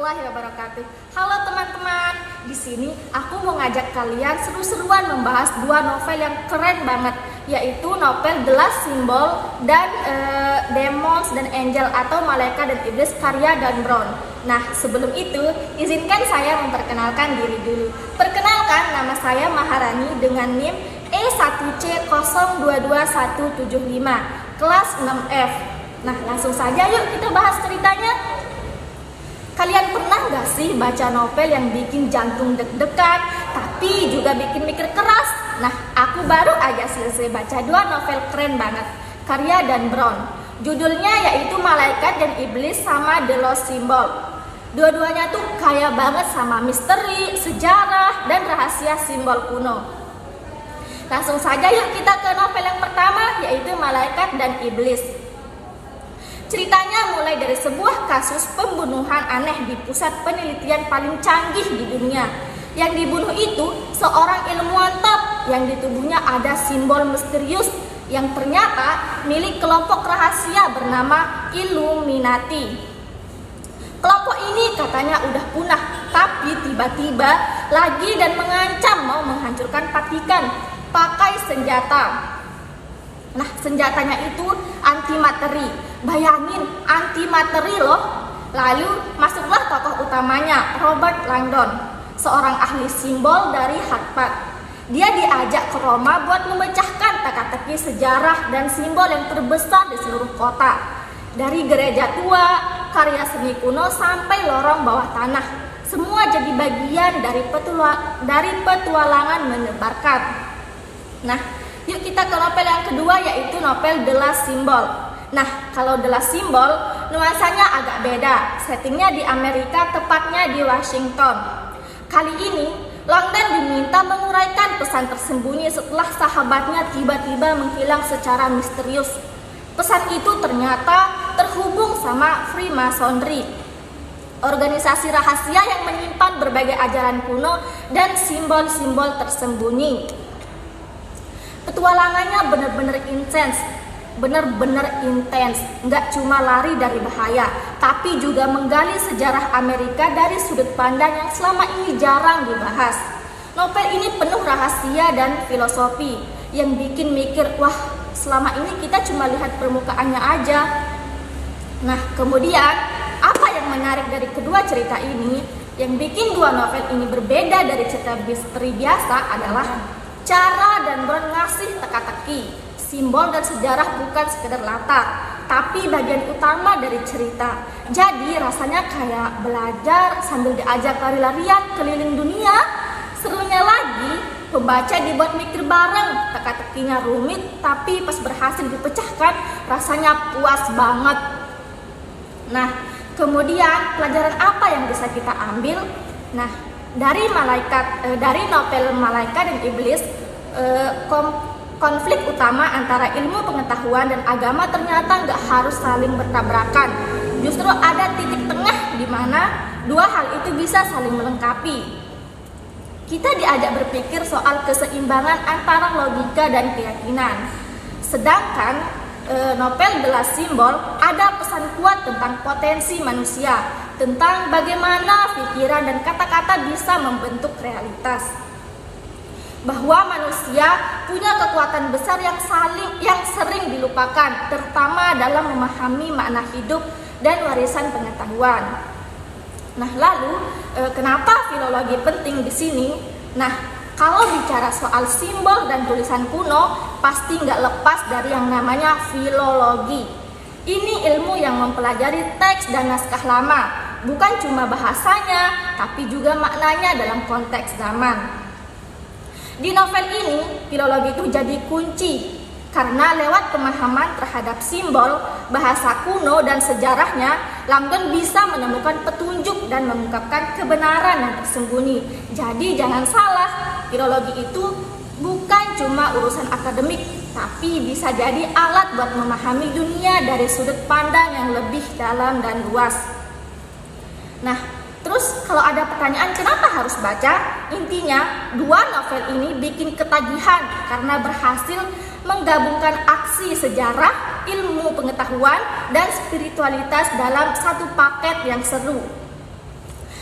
warahmatullahi wabarakatuh. Halo teman-teman, di sini aku mau ngajak kalian seru-seruan membahas dua novel yang keren banget, yaitu novel The Last Symbol dan Demons dan Angel atau Malaikat dan Iblis karya Dan Brown. Nah, sebelum itu izinkan saya memperkenalkan diri dulu. Perkenalkan, nama saya Maharani dengan NIM E1C022175, kelas 6F. Nah, langsung saja yuk kita bahas ceritanya. Kalian pernah gak sih baca novel yang bikin jantung deg-degan tapi juga bikin mikir keras? Nah, aku baru aja selesai baca dua novel keren banget karya Dan Brown. Judulnya yaitu Malaikat dan Iblis sama The Lost Symbol. Dua-duanya tuh kaya banget sama misteri, sejarah, dan rahasia simbol kuno. Langsung saja yuk kita ke novel yang pertama, yaitu Malaikat dan Iblis. Ceritanya mulai dari sebuah kasus pembunuhan aneh di pusat penelitian paling canggih di dunia. Yang dibunuh itu seorang ilmuwan top yang di tubuhnya ada simbol misterius yang ternyata milik kelompok rahasia bernama Illuminati. Kelompok ini katanya udah punah, tapi tiba-tiba lagi dan mengancam mau menghancurkan Vatikan pakai senjata. Nah, senjatanya itu antimateri. Bayangin, antimateri loh. Lalu masuklah tokoh utamanya, Robert Langdon, seorang ahli simbol dari Harvard. Dia diajak ke Roma buat memecahkan teka-teki sejarah dan simbol yang terbesar di seluruh kota. Dari gereja tua, karya seni kuno sampai lorong bawah tanah. Semua jadi bagian dari petualangan menyebarkan. Nah, yuk kita ke novel yang kedua, yaitu novel The Last Symbol. Nah, kalau The Last Symbol, nuansanya agak beda. Settingnya di Amerika, tepatnya di Washington. Kali ini, Langdon diminta menguraikan pesan tersembunyi setelah sahabatnya tiba-tiba menghilang secara misterius. Pesan itu ternyata terhubung sama Freemasonry, organisasi rahasia yang menyimpan berbagai ajaran kuno dan simbol-simbol tersembunyi. Petualangannya benar-benar intens, nggak cuma lari dari bahaya, tapi juga menggali sejarah Amerika dari sudut pandang yang selama ini jarang dibahas. Novel ini penuh rahasia dan filosofi yang bikin mikir, wah, selama ini kita cuma lihat permukaannya aja. Nah, kemudian apa yang menarik dari kedua cerita ini, yang bikin dua novel ini berbeda dari cerita misteri biasa adalah cara Dan Brown ngasih teka-teki, simbol dan sejarah bukan sekedar latar, tapi bagian utama dari cerita. Jadi rasanya kayak belajar sambil diajak lari-larian keliling dunia. Serunya lagi, pembaca dibuat mikir bareng. Teka-tekinya rumit, tapi pas berhasil dipecahkan, rasanya puas banget. Nah, kemudian pelajaran apa yang bisa kita ambil? Nah, dari novel Malaikat dan Iblis, konflik utama antara ilmu pengetahuan dan agama ternyata nggak harus saling bertabrakan. Justru ada titik tengah di mana dua hal itu bisa saling melengkapi. Kita diajak berpikir soal keseimbangan antara logika dan keyakinan. Sedangkan novel The Last Symbol ada pesan kuat tentang potensi manusia, tentang bagaimana pikiran dan kata-kata bisa membentuk realitas. Bahwa manusia punya kekuatan besar yang sering dilupakan, terutama dalam memahami makna hidup dan warisan pengetahuan. Nah, lalu kenapa filologi penting di sini? Nah, kalau bicara soal simbol dan tulisan kuno, pasti nggak lepas dari yang namanya filologi. Ini ilmu yang mempelajari teks dan naskah lama, bukan cuma bahasanya, tapi juga maknanya dalam konteks zaman. Di novel ini, filologi itu jadi kunci karena lewat pemahaman terhadap simbol, bahasa kuno, dan sejarahnya, Langdon bisa menemukan petunjuk dan mengungkapkan kebenaran yang tersembunyi. Jadi jangan salah, filologi itu bukan cuma urusan akademik, tapi bisa jadi alat buat memahami dunia dari sudut pandang yang lebih dalam dan luas. Nah, terus kalau ada pertanyaan kenapa harus baca? Intinya, dua novel ini bikin ketagihan karena berhasil menggabungkan aksi sejarah, ilmu pengetahuan, dan spiritualitas dalam satu paket yang seru.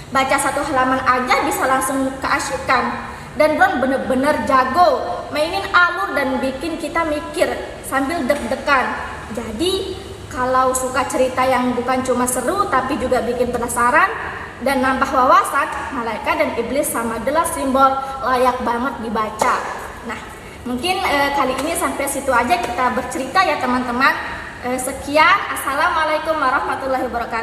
Baca satu halaman aja bisa langsung keasyikan. Dan Ron bener-bener jago mainin alur dan bikin kita mikir sambil deg-degan. Jadi kalau suka cerita yang bukan cuma seru tapi juga bikin penasaran dan nambah wawasan, Malaikat dan Iblis sama The Last Symbol layak banget dibaca. Nah, mungkin kali ini sampai situ aja kita bercerita ya teman-teman. Sekian, assalamualaikum warahmatullahi wabarakatuh.